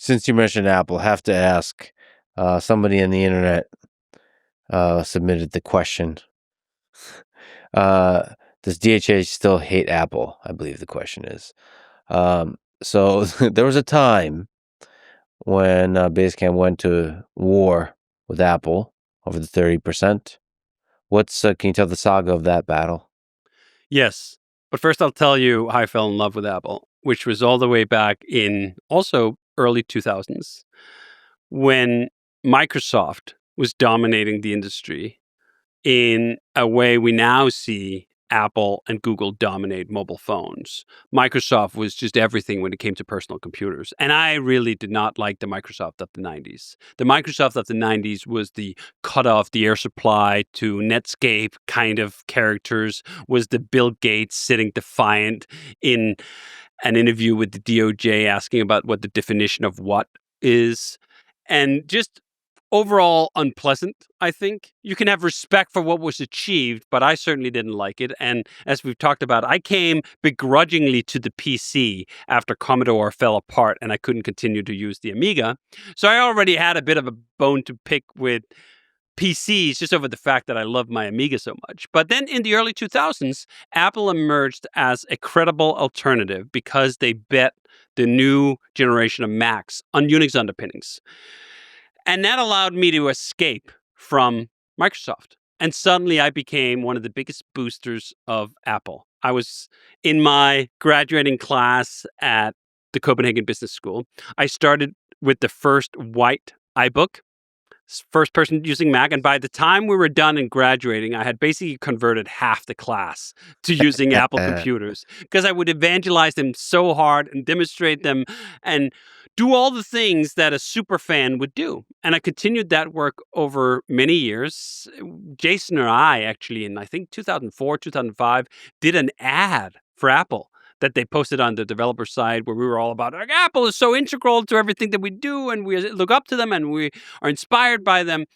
since you mentioned Apple, have to ask. Somebody on the internet submitted the question. Does DHH still hate Apple? I believe the question is. So there was a time when Basecamp went to war with Apple over the 30%. Can you tell the saga of that battle? Yes. But first I'll tell you how I fell in love with Apple, which was all the way back in also early 2000s when Microsoft was dominating the industry in a way we now see Apple and Google dominate mobile phones. Microsoft was just everything when it came to personal computers. And I really did not like the Microsoft of the 90s. The Microsoft of the 90s was the cut off the air supply to Netscape kind of characters, was the Bill Gates sitting defiant in an interview with the DOJ asking about what the definition of what is. And just overall unpleasant, I think. You can have respect for what was achieved, but I certainly didn't like it. And as we've talked about, I came begrudgingly to the PC after Commodore fell apart and I couldn't continue to use the Amiga. So I already had a bit of a bone to pick with PCs just over the fact that I loved my Amiga so much. But then in the early 2000s, Apple emerged as a credible alternative because they bet the new generation of Macs on Unix underpinnings. And that allowed me to escape from Microsoft. And suddenly I became one of the biggest boosters of Apple. I was in my graduating class at the Copenhagen Business School. I started with the first white iBook, first person using Mac. And by the time we were done and graduating, I had basically converted half the class to using Apple computers because I would evangelize them so hard and demonstrate them and do all the things that a super fan would do. And I continued that work over many years. Jason and I actually, in I think 2004, 2005, did an ad for Apple that they posted on the developer side where we were all about, like, Apple is so integral to everything that we do and we look up to them and we are inspired by them.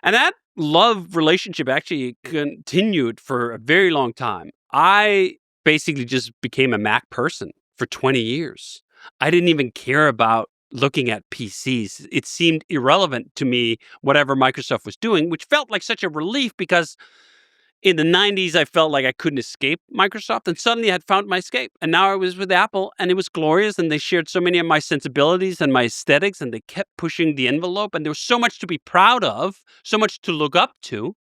And that love relationship actually continued for a very long time. I basically just became a Mac person for 20 years. I didn't even care about looking at PCs. It seemed irrelevant to me, whatever Microsoft was doing, which felt like such a relief because in the 90s, I felt like I couldn't escape Microsoft, and suddenly I had found my escape. And now I was with Apple, and it was glorious, and they shared so many of my sensibilities and my aesthetics, and they kept pushing the envelope, and there was so much to be proud of, so much to look up to.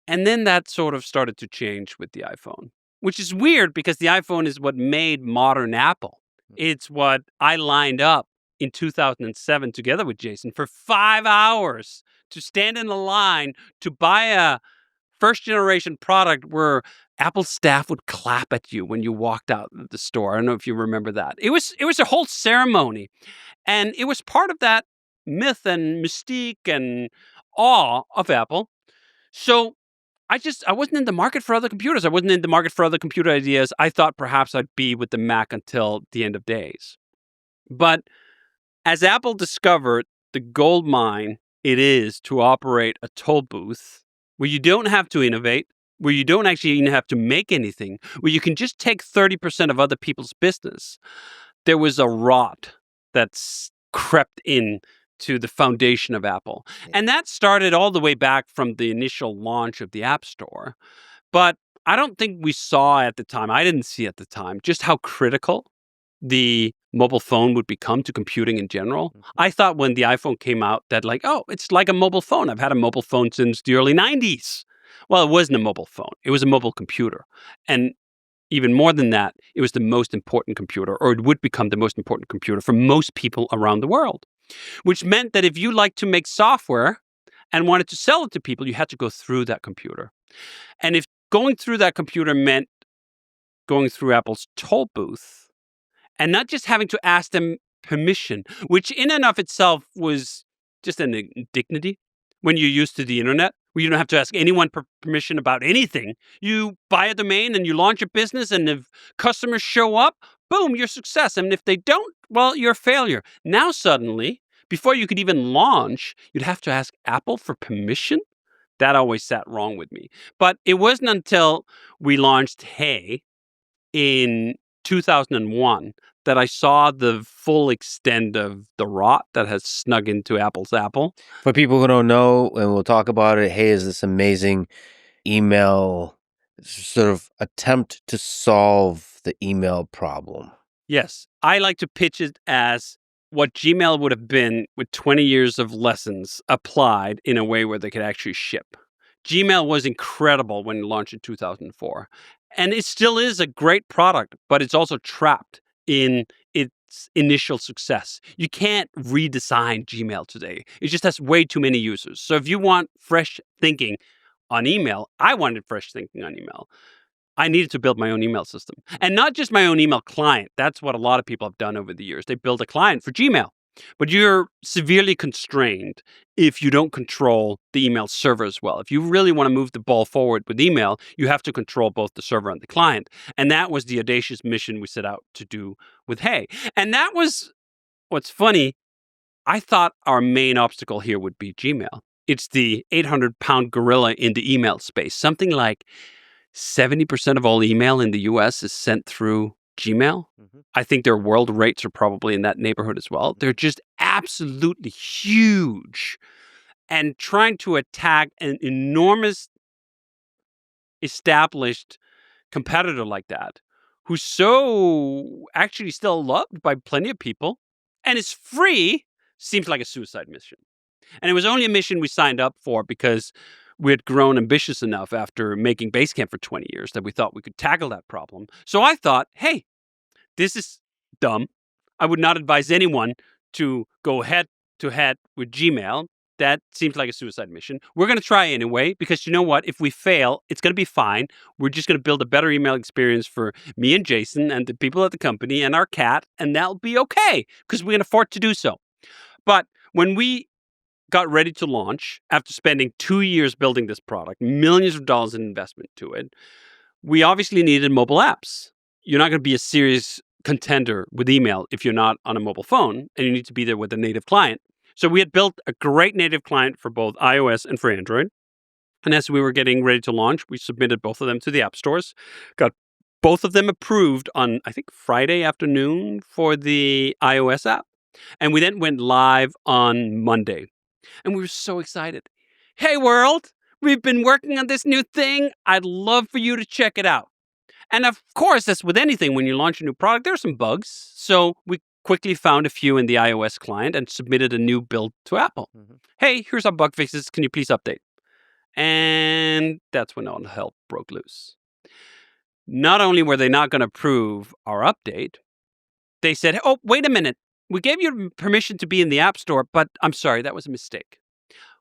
And then that sort of started to change with the iPhone, which is weird because the iPhone is what made modern Apple. It's what I lined up in 2007 together with Jason for 5 hours to stand in a line to buy a first-generation product where Apple staff would clap at you when you walked out of the store. I don't know if you remember that. It was a whole ceremony, and it was part of that myth and mystique and awe of Apple. So I wasn't in the market for other computers. I wasn't in the market for other computer ideas. I thought perhaps I'd be with the Mac until the end of days. But as Apple discovered the gold mine it is to operate a toll booth where you don't have to innovate, where you don't actually even have to make anything, where you can just take 30% of other people's business, there was a rot that's crept in to the foundation of Apple. And that started all the way back from the initial launch of the App Store. But I don't think we saw at the time, I didn't see at the time, just how critical the mobile phone would become to computing in general. I thought when the iPhone came out that it's like a mobile phone. I've had a mobile phone since the early 90s. Well, it wasn't a mobile phone. It was a mobile computer. And even more than that, it was the most important computer, or it would become the most important computer for most people around the world, which meant that if you liked to make software and wanted to sell it to people, you had to go through that computer. And if going through that computer meant going through Apple's toll booth, and not just having to ask them permission, which in and of itself was just an indignity when you're used to the internet, where you don't have to ask anyone permission about anything. You buy a domain and you launch a business, and if customers show up, boom, you're a success. And if they don't, well, you're a failure. Now suddenly, before you could even launch, you'd have to ask Apple for permission. That always sat wrong with me. But it wasn't until we launched Hey in 2001 that I saw the full extent of the rot that has snuck into Apple's Apple. For people who don't know, and we'll talk about it, Hey is this amazing email sort of attempt to solve the email problem. Yes, I like to pitch it as what Gmail would have been with 20 years of lessons applied in a way where they could actually ship. Gmail was incredible when it launched in 2004. And it still is a great product, but it's also trapped in its initial success. You can't redesign Gmail today. It just has way too many users. So if you want fresh thinking on email, I wanted fresh thinking on email. I needed to build my own email system. And not just my own email client. That's what a lot of people have done over the years. They build a client for Gmail. But you're severely constrained if you don't control the email server as well. If you really want to move the ball forward with email, you have to control both the server and the client. And that was the audacious mission we set out to do with Hey. And that was what's funny. I thought our main obstacle here would be Gmail. It's the 800-pound gorilla in the email space. Something like 70% of all email in the US is sent through Gmail. I think their world rates are probably in that neighborhood as well. They're just absolutely huge. And trying to attack an enormous established competitor like that, who's so actually still loved by plenty of people and is free, seems like a suicide mission. And it was only a mission we signed up for because we had grown ambitious enough after making Basecamp for 20 years that we thought we could tackle that problem. So I thought, hey, this is dumb. I would not advise anyone to go head to head with Gmail. That seems like a suicide mission. We're going to try anyway, because you know what? If we fail, it's going to be fine. We're just going to build a better email experience for me and Jason and the people at the company and our cat, and that'll be okay because we can afford to do so. But when we got ready to launch after spending 2 years building this product, millions of dollars in investment to it, we obviously needed mobile apps. You're not going to be a serious contender with email if you're not on a mobile phone, and you need to be there with a native client. So we had built a great native client for both iOS and for Android. And as we were getting ready to launch, we submitted both of them to the app stores, got both of them approved on, I think, Friday afternoon for the iOS app. And we then went live on Monday. And we were so excited. Hey, world, we've been working on this new thing. I'd love for you to check it out. And of course, as with anything, when you launch a new product, there are some bugs. So we quickly found a few in the iOS client and submitted a new build to Apple. Hey, here's our bug fixes. Can you please update? And that's when all hell broke loose. Not only were they not going to approve our update, they said, oh, wait a minute. We gave you permission to be in the App Store, but I'm sorry, that was a mistake.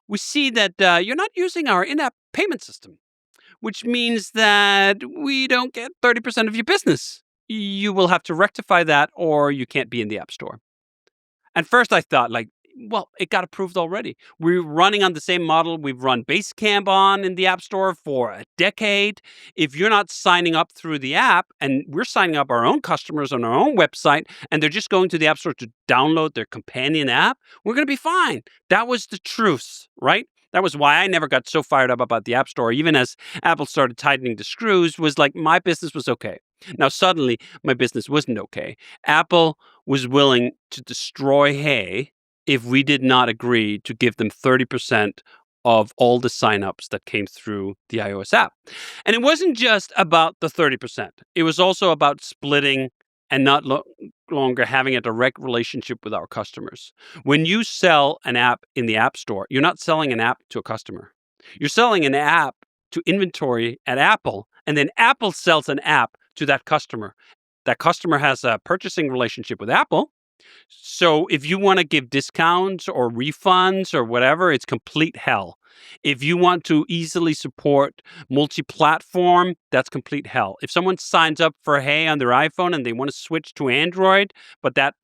We see that you're not using our in-app payment system, which means that we don't get 30% of your business. You will have to rectify that or you can't be in the App Store. At first, I thought, well, it got approved already. We're running on the same model we've run Basecamp on in the App Store for a decade. If you're not signing up through the app, and we're signing up our own customers on our own website, and they're just going to the App Store to download their companion app, we're going to be fine. That was the truce, right? That was why I never got so fired up about the App Store, even as Apple started tightening the screws, was like my business was okay. Now, suddenly, my business wasn't okay. Apple was willing to destroy Hey if we did not agree to give them 30% of all the signups that came through the iOS app. And it wasn't just about the 30%. It was also about splitting and not longer having a direct relationship with our customers. When you sell an app in the App Store, you're not selling an app to a customer. You're selling an app to inventory at Apple, and then Apple sells an app to that customer. That customer has a purchasing relationship with Apple. So if you want to give discounts or refunds or whatever, it's complete hell. If you want to easily support multi-platform, that's complete hell. If someone signs up for Hey on their iPhone and they want to switch to Android, but that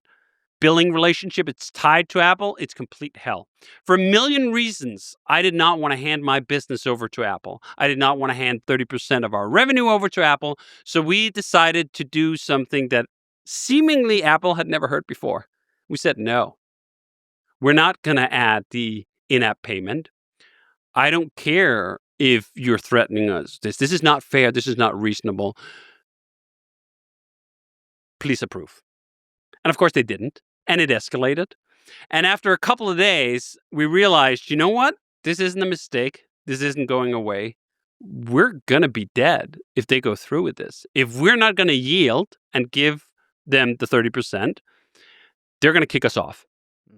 billing relationship, it's tied to Apple, it's complete hell. For a million reasons, I did not want to hand my business over to Apple. I did not want to hand 30% of our revenue over to Apple. So we decided to do something that seemingly Apple had never heard before. We said, no, we're not going to add the in-app payment. I don't care if you're threatening us. This is not fair. This is not reasonable. please approve. And of course they didn't. And it escalated. And after a couple of days, we realized, you know what? This isn't a mistake. This isn't going away. We're going to be dead if they go through with this. If we're not going to yield and give them the 30%, they're going to kick us off.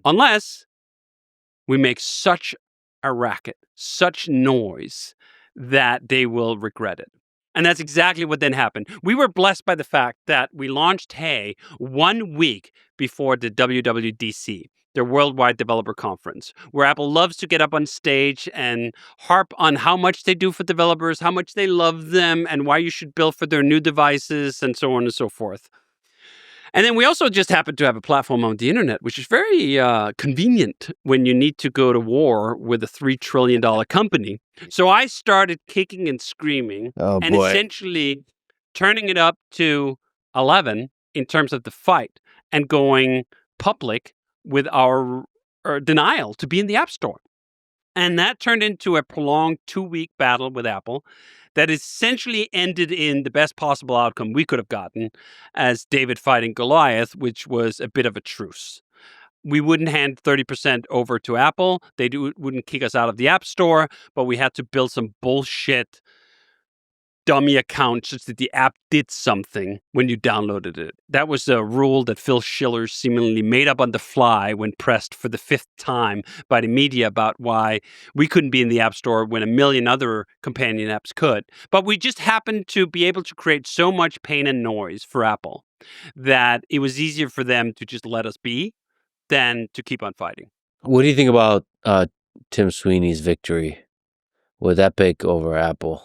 Unless we make such a racket, such noise that they will regret it. And that's exactly what then happened. We were blessed by the fact that we launched Hey 1 week before the WWDC, their Worldwide Developer Conference, where Apple loves to get up on stage and harp on how much they do for developers, how much they love them, and why you should build for their new devices, and so on and so forth. And then we also just happen to have a platform on the internet, which is very convenient when you need to go to war with a $3 trillion company. So I started kicking and screaming and essentially turning it up to 11 in terms of the fight and going public with our denial to be in the App Store. And that turned into a prolonged 2-week battle with Apple that essentially ended in the best possible outcome we could have gotten as David fighting Goliath, which was a bit of a truce. We wouldn't hand 30% over to Apple. They wouldn't kick us out of the App Store, but we had to build some bullshit dummy account such that the app did something when you downloaded it. That was a rule that Phil Schiller seemingly made up on the fly when pressed for the 5th time by the media about why we couldn't be in the App Store when a million other companion apps could. But we just happened to be able to create so much pain and noise for Apple that it was easier for them to just let us be than to keep on fighting. What do you think about Tim Sweeney's victory with Epic over Apple?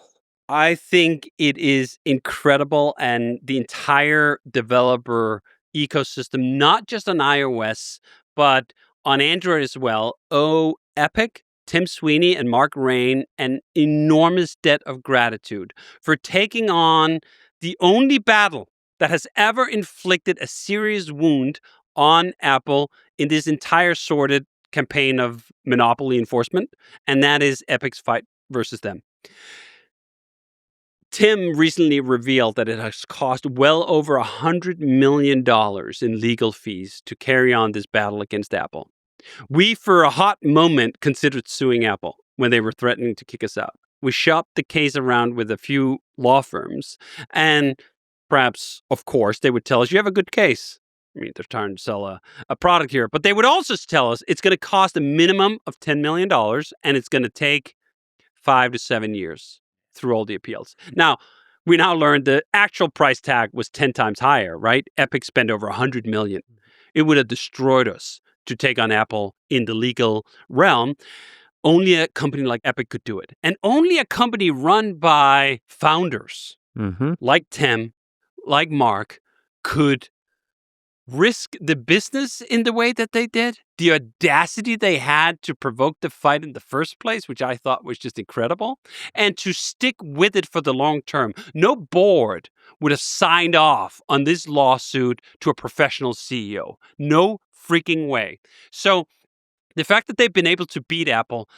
I think it is incredible, and the entire developer ecosystem, not just on iOS, but on Android as well, owe Epic, Tim Sweeney, and Mark Rain an enormous debt of gratitude for taking on the only battle that has ever inflicted a serious wound on Apple in this entire sordid campaign of monopoly enforcement, and that is Epic's fight versus them. Tim recently revealed that it has cost well over $100 million in legal fees to carry on this battle against Apple. We, for a hot moment, considered suing Apple when they were threatening to kick us out. We shopped the case around with a few law firms, and perhaps, of course, they would tell us, you have a good case. I mean, they're trying to sell a product here. But they would also tell us it's going to cost a minimum of $10 million, and it's going to take 5 to 7 years through all the appeals. Now, we now learned the actual price tag was 10 times higher, right? Epic spent over $100 million. It would have destroyed us to take on Apple in the legal realm. Only a company like Epic could do it. And only a company run by founders like Tim, like Mark, could risk the business in the way that they did, the audacity they had to provoke the fight in the first place, which I thought was just incredible, and to stick with it for the long term. No board would have signed off on this lawsuit to a professional CEO. No freaking way. So the fact that they've been able to beat Apple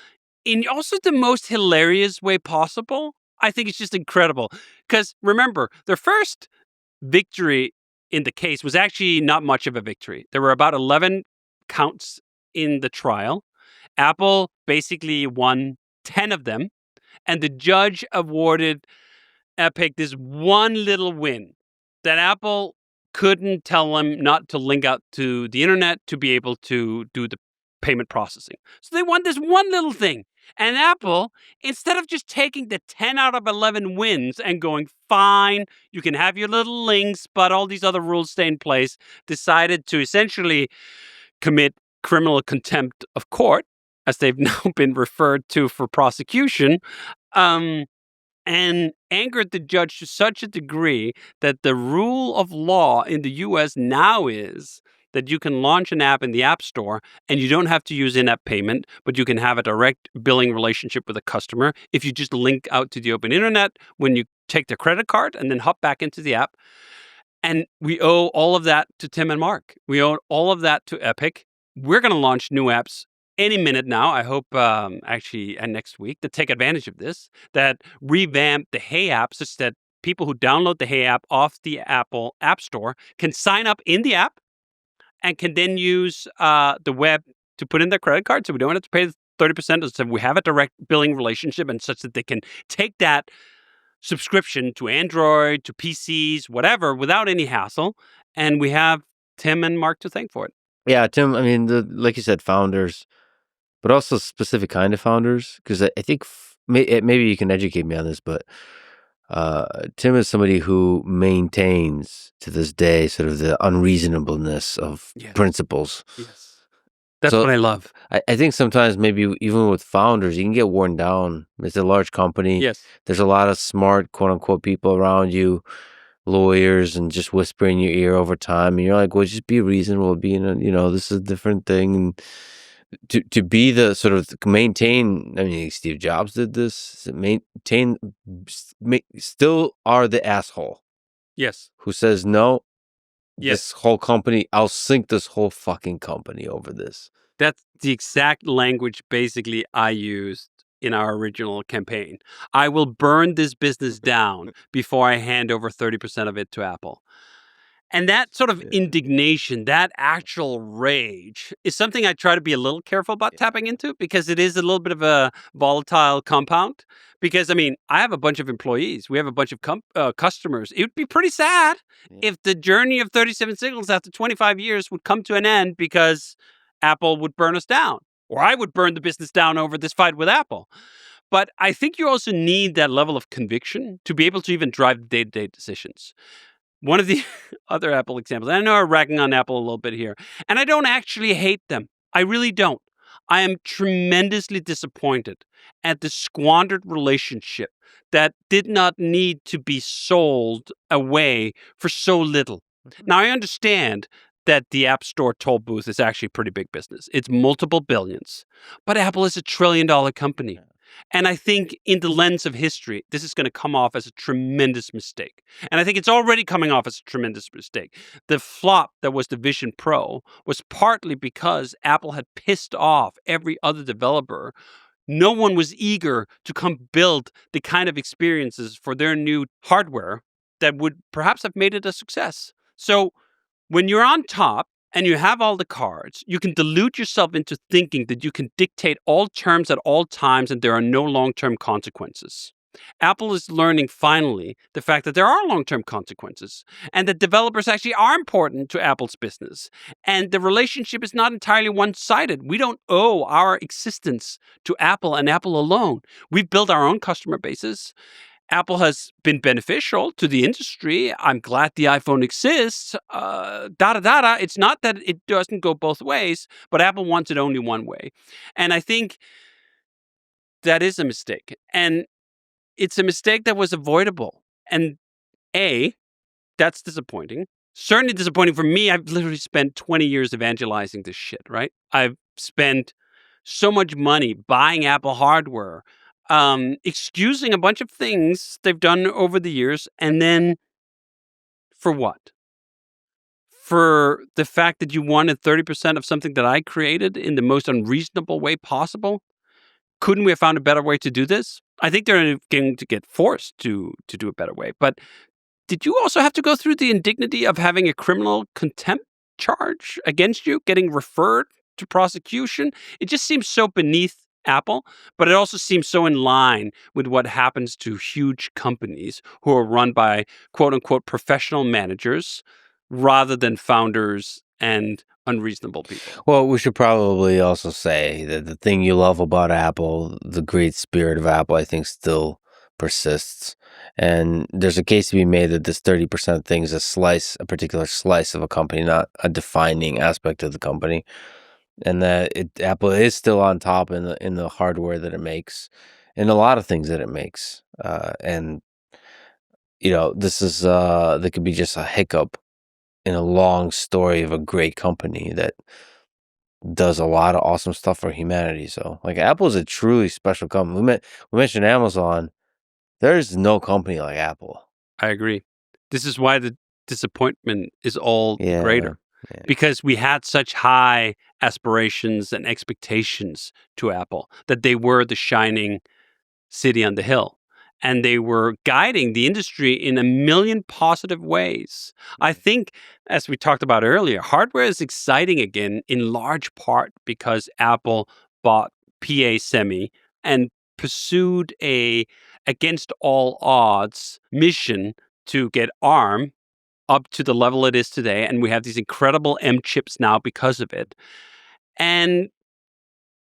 in also the most hilarious way possible, I think it's just incredible. Because remember, their first victory in the case was actually not much of a victory. There were about 11 counts in the trial. Apple basically won 10 of them, and the judge awarded Epic this one little win that Apple couldn't tell them not to link out to the internet to be able to do the payment processing. So they won this one little thing. And Apple, instead of just taking the 10 out of 11 wins and going, fine, you can have your little links, but all these other rules stay in place, decided to essentially commit criminal contempt of court, as they've now been referred to for prosecution, and angered the judge to such a degree that the rule of law in the US now is that you can launch an app in the App Store and you don't have to use in-app payment, but you can have a direct billing relationship with a customer if you just link out to the open internet when you take their credit card and then hop back into the app. And we owe all of that to Tim and Mark. We owe all of that to Epic. We're going to launch new apps any minute now, I hope actually next week, to take advantage of this, that revamp the Hey app such that people who download the Hey app off the Apple App Store can sign up in the app and can then use the web to put in their credit card, so we don't have to pay the 30%. So we have a direct billing relationship, and such that they can take that subscription to Android, to PCs, whatever, without any hassle. And we have Tim and Mark to thank for it. Yeah, Tim, I mean, like you said, founders, but also specific kind of founders, because I think maybe you can educate me on this, but Tim is somebody who maintains to this day sort of the unreasonableness of principles. Yes. That's what I love. I think sometimes maybe even with founders, you can get worn down. It's a large company. Yes. There's a lot of smart, quote unquote, people around you, lawyers, and just whispering in your ear over time. And you're like, well, just be reasonable, this is a different thing. And to be the sort of maintain, I mean, Steve Jobs did this, still are the asshole. Yes. Who says, no, yes, this whole company, I'll sink this whole fucking company over this. That's the exact language basically I used in our original campaign. I will burn this business down before I hand over 30% of it to Apple. And that sort of indignation, that actual rage, is something I try to be a little careful about tapping into, because it is a little bit of a volatile compound. Because, I mean, I have a bunch of employees. We have a bunch of customers. It would be pretty sad if the journey of 37 Signals after 25 years would come to an end because Apple would burn us down, or I would burn the business down over this fight with Apple. But I think you also need that level of conviction to be able to even drive day-to-day decisions. One of the other Apple examples, I know I'm ragging on Apple a little bit here, and I don't actually hate them. I really don't. I am tremendously disappointed at the squandered relationship that did not need to be sold away for so little. Now, I understand that the App Store toll booth is actually pretty big business. It's multiple billions. But Apple is $1 trillion company. And I think in the lens of history, this is going to come off as a tremendous mistake. And I think it's already coming off as a tremendous mistake. The flop that was the Vision Pro was partly because Apple had pissed off every other developer. No one was eager to come build the kind of experiences for their new hardware that would perhaps have made it a success. So when you're on top, and you have all the cards, you can delude yourself into thinking that you can dictate all terms at all times and there are no long-term consequences. Apple is learning finally the fact that there are long-term consequences and that developers actually are important to Apple's business. And the relationship is not entirely one-sided. We don't owe our existence to Apple and Apple alone. We've built our own customer bases. Apple has been beneficial to the industry. I'm glad the iPhone exists. It's not that it doesn't go both ways, but Apple wants it only one way. And I think that is a mistake. And it's a mistake that was avoidable. And that's disappointing. Certainly disappointing for me. I've literally spent 20 years evangelizing this shit, right? I've spent so much money buying Apple hardware, excusing a bunch of things they've done over the years, and then for what? For the fact that you wanted 30% of something that I created in the most unreasonable way possible? Couldn't we have found a better way to do this? I think they're going to get forced to do a better way. But did you also have to go through the indignity of having a criminal contempt charge against you, getting referred to prosecution? It just seems so beneath Apple, but it also seems so in line with what happens to huge companies who are run by quote unquote professional managers rather than founders and unreasonable people. Well, we should probably also say that the thing you love about Apple, the great spirit of Apple, I think still persists. And there's a case to be made that this 30% thing is a particular slice of a company, not a defining aspect of the company. And that Apple is still on top in the hardware that it makes, in a lot of things that it makes. And this is that could be just a hiccup in a long story of a great company that does a lot of awesome stuff for humanity. So, like, Apple is a truly special company. We mentioned Amazon. There's no company like Apple. I agree. This is why the disappointment is all greater. Yeah. Because we had such high aspirations and expectations to Apple that they were the shining city on the hill. and they were guiding the industry in a million positive ways. I think, as we talked about earlier, hardware is exciting again in large part because Apple bought PA Semi and pursued a against all odds mission to get ARM up to the level it is today. And we have these incredible M chips now because of it. And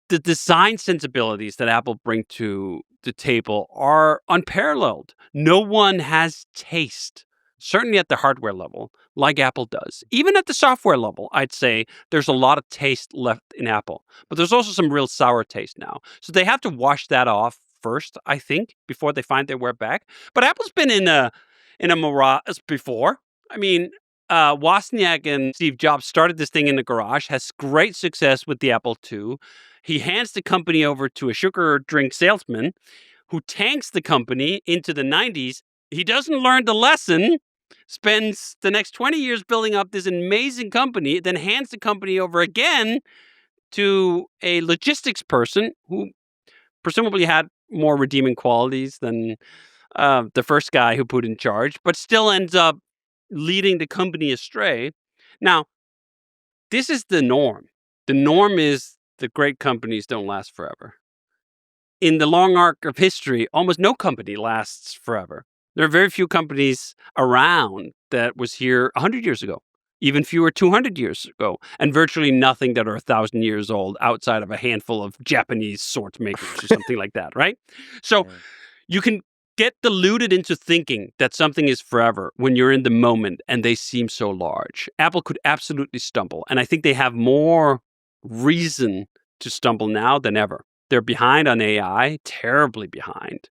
the design sensibilities that Apple bring to the table are unparalleled. No one has taste, certainly at the hardware level, like Apple does. Even at the software level, I'd say there's a lot of taste left in Apple, but there's also some real sour taste now. So they have to wash that off first, I think, before they find their way back. But Apple's been in a mirage before. I mean, Wozniak and Steve Jobs started this thing in the garage, has great success with the Apple II. He hands the company over to a sugar drink salesman who tanks the company into the 90s. He doesn't learn the lesson, spends the next 20 years building up this amazing company, then hands the company over again to a logistics person who presumably had more redeeming qualities than the first guy who put in charge, but still ends up leading the company astray. Now, this is the norm. The norm is that great companies don't last forever. In the long arc of history, almost no company lasts forever. There are very few companies around that was here 100 years ago, even fewer 200 years ago, and virtually nothing that are 1,000 years old outside of a handful of Japanese sword makers or something like that, right? So you can get deluded into thinking that something is forever when you're in the moment and they seem so large. Apple could absolutely stumble, and I think they have more reason to stumble now than ever. They're behind on AI, terribly behind.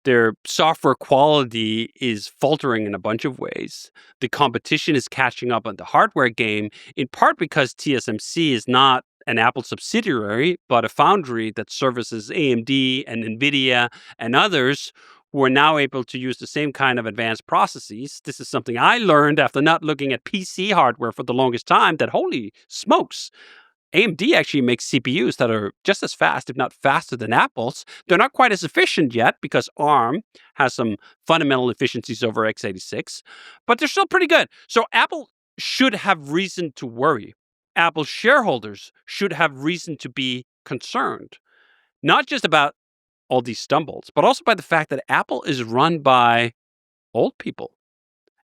Their software quality is faltering in a bunch of ways. The competition is catching up on the hardware game, in part because TSMC is not an Apple subsidiary, but a foundry that services AMD and NVIDIA and others who are now able to use the same kind of advanced processes. This is something I learned after not looking at PC hardware for the longest time, that holy smokes, AMD actually makes CPUs that are just as fast, if not faster than Apple's. They're not quite as efficient yet because ARM has some fundamental efficiencies over x86, but they're still pretty good. So Apple should have reason to worry. Apple shareholders should have reason to be concerned, not just about all these stumbles, but also by the fact that Apple is run by old people.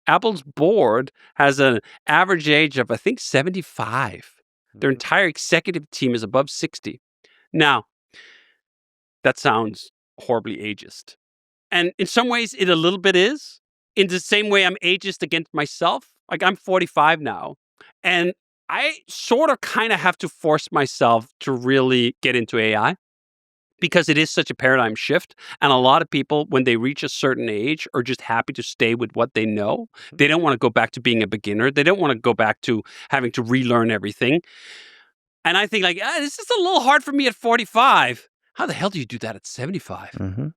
Apple's board has an average age of, I think, 75. Their entire executive team is above 60. Now, that sounds horribly ageist. And in some ways, it a little bit is. In the same way I'm ageist against myself. Like, I'm 45 now. And I sort of kind of have to force myself to really get into AI because it is such a paradigm shift. And a lot of people, when they reach a certain age, are just happy to stay with what they know. They don't want to go back to being a beginner. They don't want to go back to having to relearn everything. And I think, like, this is a little hard for me at 45. How the hell do you do that at 75?